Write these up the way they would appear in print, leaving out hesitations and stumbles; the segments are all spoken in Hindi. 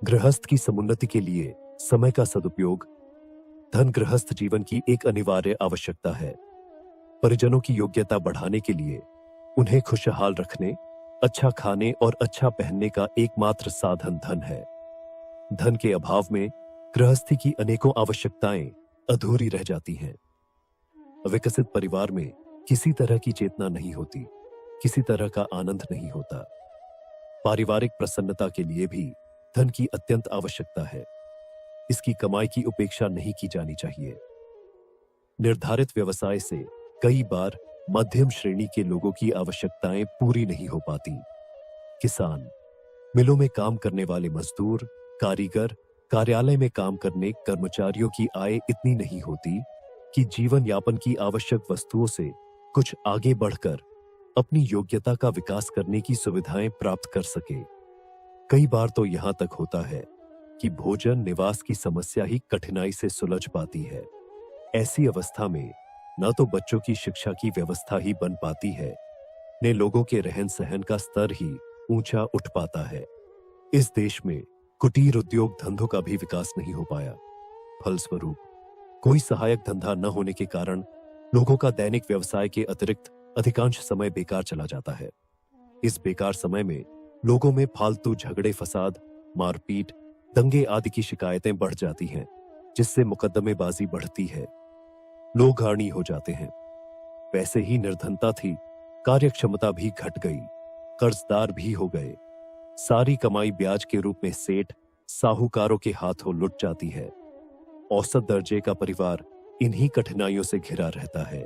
गृहस्थ की समुन्नति के लिए समय का सदुपयोग। धन गृहस्थ जीवन की एक अनिवार्य आवश्यकता है। परिजनों की योग्यता बढ़ाने के लिए उन्हें खुशहाल रखने, अच्छा खाने और अच्छा पहनने का एकमात्र साधन धन है। धन के अभाव में गृहस्थी की अनेकों आवश्यकताएं अधूरी रह जाती हैं। विकसित परिवार में किसी तरह की चेतना नहीं होती, किसी तरह का आनंद नहीं होता। पारिवारिक प्रसन्नता के लिए भी धन की अत्यंत आवश्यकता है। इसकी कमाई की उपेक्षा नहीं की जानी चाहिए। निर्धारित व्यवसाय से कई बार मध्यम श्रेणी के लोगों की आवश्यकताएं पूरी नहीं हो पाती। किसान, मिलों में काम करने वाले मजदूर, कारीगर, कार्यालय में काम करने कर्मचारियों की आय इतनी नहीं होती कि जीवन यापन की आवश्यक वस्तुओं से कुछ आगे बढ़कर अपनी योग्यता का विकास करने की सुविधाएं प्राप्त कर सके। कई बार तो यहां तक होता है कि भोजन निवास की समस्या ही कठिनाई से सुलझ पाती है। ऐसी अवस्था में न तो बच्चों की शिक्षा की व्यवस्था ही बन पाती है, न लोगों के रहन सहन का स्तर ही ऊंचा उठ पाता है। इस देश में कुटीर उद्योग धंधों का भी विकास नहीं हो पाया। फलस्वरूप कोई सहायक धंधा न होने के कारण लोगों का दैनिक व्यवसाय के अतिरिक्त अधिकांश समय बेकार चला जाता है। इस बेकार समय में लोगों में फालतू झगड़े फसाद, मारपीट, दंगे आदि की शिकायतें बढ़ जाती हैं, जिससे मुकदमेबाजी बढ़ती है, लोग हानि हो जाते हैं। वैसे ही निर्धनता थी, कार्यक्षमता भी घट गई, कर्जदार भी हो गए। सारी कमाई ब्याज के रूप में सेठ, साहूकारों के हाथों लुट जाती है। औसत दर्जे का परिवार इन्हीं कठिनाइयों से घिरा रहता है।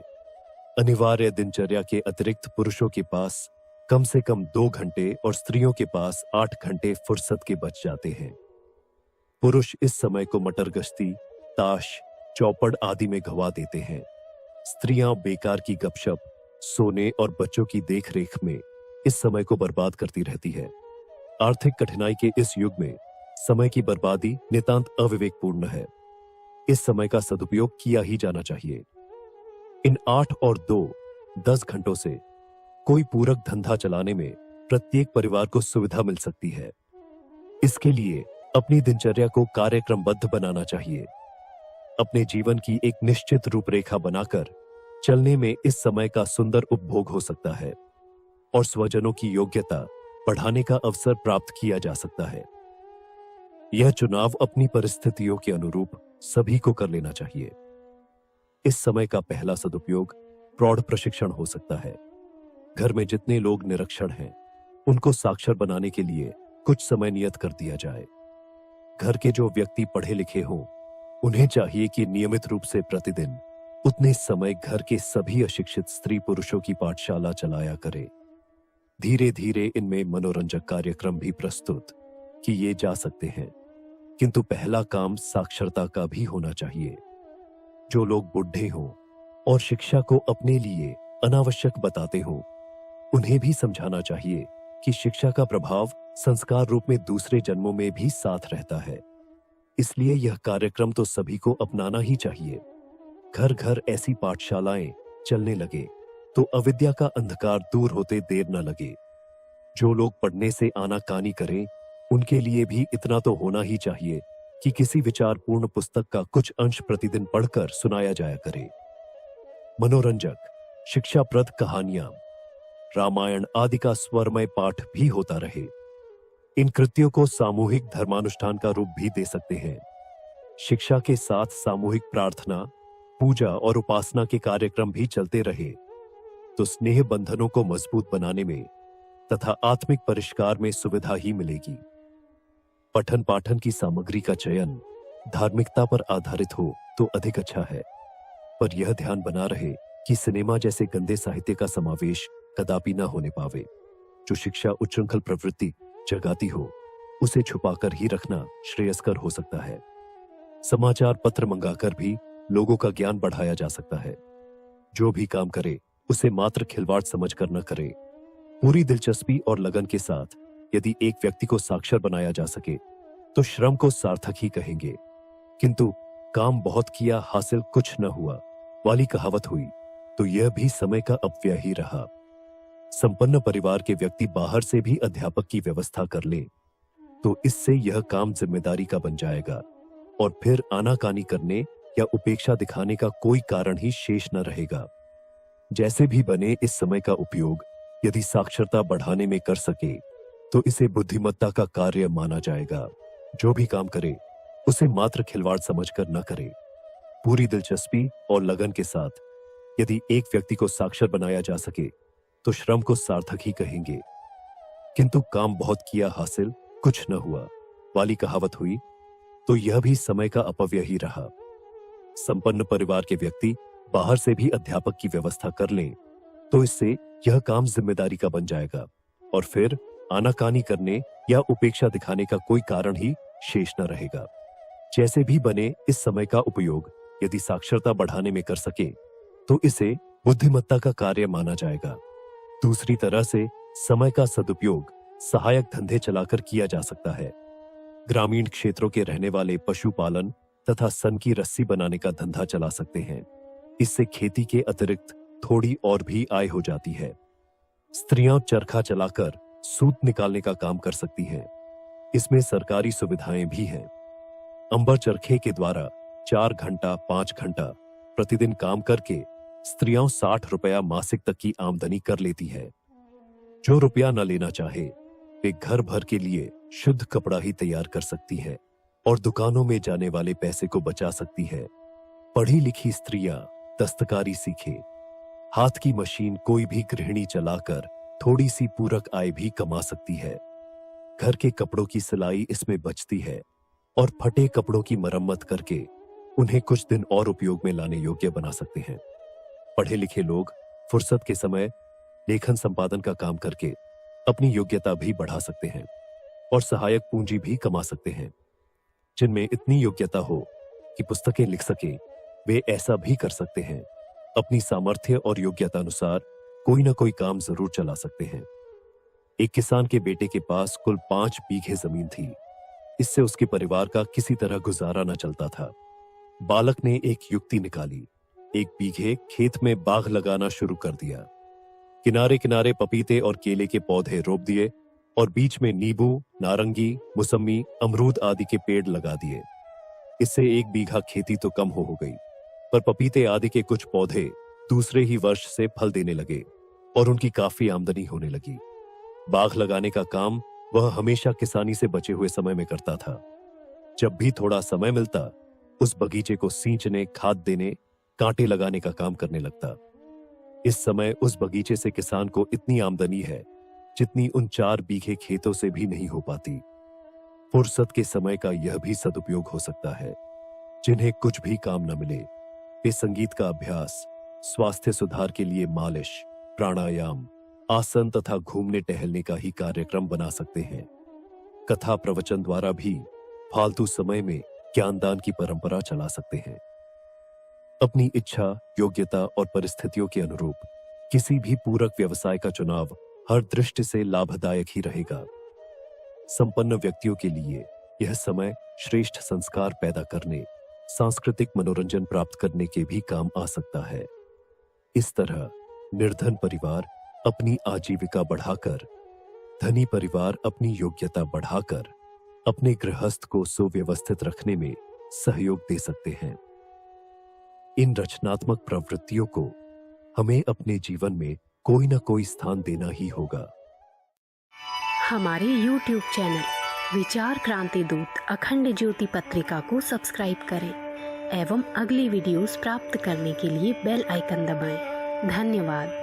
अनिवार्य दिनचर्या के अतिरिक्त पुरुषों के पास कम से कम 2 घंटे और स्त्रियों के पास 8 घंटे फुर्सत के बच जाते हैं। पुरुष इस समय को मटर गश्ती, ताश, चौपड़ आदि में गंवा देते हैं। स्त्रियां बेकार की गपशप, सोने और बच्चों की देखरेख में इस समय को बर्बाद करती रहती है। आर्थिक कठिनाई के इस युग में समय की बर्बादी नितांत अविवेकपूर्ण है। इस समय का सदुपयोग किया ही जाना चाहिए। इन 8 और 2, 10 घंटों से कोई पूरक धंधा चलाने में प्रत्येक परिवार को सुविधा मिल सकती है। इसके लिए अपनी दिनचर्या को कार्यक्रमबद्ध बनाना चाहिए। अपने जीवन की एक निश्चित रूपरेखा बनाकर चलने में इस समय का सुंदर उपभोग हो सकता है और स्वजनों की योग्यता बढ़ाने का अवसर प्राप्त किया जा सकता है। यह चुनाव अपनी परिस्थितियों के अनुरूप सभी को कर लेना चाहिए। इस समय का पहला सदुपयोग प्रौढ़ प्रशिक्षण हो सकता है। घर में जितने लोग निरक्षर हैं, उनको साक्षर बनाने के लिए कुछ समय नियत कर दिया जाए। घर के जो व्यक्ति पढ़े लिखे हों, उन्हें चाहिए कि नियमित रूप से प्रतिदिन उतने समय घर के सभी अशिक्षित स्त्री पुरुषों की पाठशाला चलाया करे। धीरे धीरे इनमें मनोरंजक कार्यक्रम भी प्रस्तुत किए जा सकते हैं, किंतु पहला काम साक्षरता का भी होना चाहिए। जो लोग बुढ़े हों और शिक्षा को अपने लिए अनावश्यक बताते हों, उन्हें भी समझाना चाहिए कि शिक्षा का प्रभाव संस्कार रूप में दूसरे जन्मों में भी साथ रहता है। इसलिए यह कार्यक्रम तो सभी को अपनाना ही चाहिए। घर घर ऐसी पाठशालाएं चलने लगे तो अविद्या का अंधकार दूर होते देर न लगे। जो लोग पढ़ने से आनाकानी करें, उनके लिए भी इतना तो होना ही चाहिए कि किसी विचारपूर्ण पुस्तक का कुछ अंश प्रतिदिन पढ़कर सुनाया जाया करे। मनोरंजक, शिक्षाप्रद कहानियां, रामायण आदि का स्वरमय पाठ भी होता रहे। इन कृत्यों को सामूहिक धर्मानुष्ठान का रूप भी दे सकते हैं। शिक्षा के साथ सामूहिक प्रार्थना, पूजा और उपासना के कार्यक्रम भी चलते रहे तो स्नेह बंधनों को मजबूत बनाने में तथा आत्मिक परिष्कार में सुविधा ही मिलेगी। पठन पाठन की सामग्री का चयन धार्मिकता पर आधारित हो तो अधिक अच्छा है, पर यह ध्यान बना रहे कि सिनेमा जैसे गंदे साहित्य का समावेश कदापि न होने पावे। जो शिक्षा उच्छृंखल प्रवृत्ति जगाती हो, उसे छुपाकर ही रखना श्रेयस्कर हो सकता है। समाचार पत्र मंगाकर भी लोगों का ज्ञान बढ़ाया जा सकता है। जो भी काम करे उसे मात्र खिलवाड़ समझकर न करे। पूरी दिलचस्पी और लगन के साथ यदि एक व्यक्ति को साक्षर बनाया जा सके तो श्रम को सार्थक ही कहेंगे। किंतु काम बहुत किया हासिल कुछ न हुआ वाली कहावत हुई तो यह भी समय का अपव्यय ही रहा। संपन्न परिवार के व्यक्ति बाहर से भी अध्यापक की व्यवस्था कर ले तो इससे यह काम जिम्मेदारी का बन जाएगा और फिर आनाकानी करने या उपेक्षा दिखाने का कोई कारण ही शेष न रहेगा। जैसे भी बने इस समय का उपयोग यदि साक्षरता बढ़ाने में कर सके तो इसे बुद्धिमत्ता का कार्य माना जाएगा। जो भी काम करे उसे मात्र खिलवाड़ समझकर न करे। पूरी दिलचस्पी और लगन के साथ यदि एक व्यक्ति को साक्षर बनाया जा सके तो श्रम को सार्थक ही कहेंगे। किंतु काम बहुत किया हासिल कुछ न हुआ वाली कहावत हुई तो यह भी समय का अपव्यय ही रहा। संपन्न परिवार के व्यक्ति बाहर से भी अध्यापक की व्यवस्था कर लें तो इससे यह काम जिम्मेदारी का बन जाएगा और फिर आनाकानी करने या उपेक्षा दिखाने का कोई कारण ही शेष न रहेगा। जैसे भी बने इस समय का उपयोग यदि साक्षरता बढ़ाने में कर सके तो इसे बुद्धिमत्ता का कार्य माना जाएगा। दूसरी तरह से समय का सदुपयोग सहायक धंधे चलाकर किया जा सकता है। ग्रामीण क्षेत्रों के रहने वाले पशुपालन तथा सन की रस्सी बनाने का धंधा चला सकते हैं। इससे खेती के अतिरिक्त थोड़ी और भी आय हो जाती है। स्त्रियां चरखा चलाकर सूत निकालने का काम कर सकती हैं। इसमें सरकारी सुविधाएं भी हैं। अंबर चरखे के द्वारा 4 घंटा 5 घंटा प्रतिदिन काम करके स्त्रियां 60 रुपया मासिक तक की आमदनी कर लेती है। जो रुपया न लेना चाहे वे घर भर के लिए शुद्ध कपड़ा ही तैयार कर सकती है और दुकानों में जाने वाले पैसे को बचा सकती है। पढ़ी लिखी स्त्रियां दस्तकारी सीखे, हाथ की मशीन कोई भी गृहिणी चलाकर थोड़ी सी पूरक आय भी कमा सकती है। घर के कपड़ों की सिलाई इसमें बचती है और फटे कपड़ों की मरम्मत करके उन्हें कुछ दिन और उपयोग में लाने योग्य बना सकते हैं। पढ़े लिखे लोग फुर्सत के समय लेखन संपादन का काम करके अपनी योग्यता भी बढ़ा सकते हैं और सहायक पूंजी भी कमा सकते हैं। जिनमें इतनी योग्यता हो कि पुस्तकें लिख सके वे ऐसा भी कर सकते हैं। अपनी सामर्थ्य और योग्यता अनुसार कोई ना कोई काम जरूर चला सकते हैं। एक किसान के बेटे के पास कुल 5 बीघे जमीन थी। इससे उसके परिवार का किसी तरह गुजारा न चलता था। बालक ने एक युक्ति निकाली। 1 बीघे खेत में बाग लगाना शुरू कर दिया। किनारे किनारे पपीते और केले के पौधे रोप दिए और बीच में नींबू, नारंगी, मौसमी, अमरूद आदि के पेड़ लगा दिए। इससे 1 बीघा खेती तो कम हो गई, पर पपीते आदि के कुछ पौधे दूसरे ही वर्ष से फल देने लगे और उनकी काफी आमदनी होने लगी। बाग लगाने का काम वह हमेशा किसानी से बचे हुए समय में करता था। जब भी थोड़ा समय मिलता उस बगीचे को सींचने, खाद देने, कांटे लगाने का काम करने लगता। इस समय उस बगीचे से किसान को इतनी आमदनी है जितनी उन 4 बीघे खेतों से भी नहीं हो पाती। फुर्सत के समय का यह भी सदुपयोग हो सकता है। जिन्हें कुछ भी काम न मिले वे संगीत का अभ्यास, स्वास्थ्य सुधार के लिए मालिश, प्राणायाम, आसन तथा घूमने टहलने का ही कार्यक्रम बना सकते हैं। कथा प्रवचन द्वारा भी फालतू समय में ज्ञानदान की परंपरा चला सकते हैं। अपनी इच्छा, योग्यता और परिस्थितियों के अनुरूप किसी भी पूरक व्यवसाय का चुनाव हर दृष्टि से लाभदायक ही रहेगा। संपन्न व्यक्तियों के लिए यह समय श्रेष्ठ संस्कार पैदा करने, सांस्कृतिक मनोरंजन प्राप्त करने के भी काम आ सकता है। इस तरह निर्धन परिवार अपनी आजीविका बढ़ाकर, धनी परिवार अपनी योग्यता बढ़ाकर अपने गृहस्थ को सुव्यवस्थित रखने में सहयोग दे सकते हैं। इन रचनात्मक प्रवृत्तियों को हमें अपने जीवन में कोई ना कोई स्थान देना ही होगा। हमारे YouTube चैनल विचार क्रांति दूत अखंड ज्योति पत्रिका को सब्सक्राइब करें एवं अगली वीडियोस प्राप्त करने के लिए बेल आइकन दबाएं। धन्यवाद।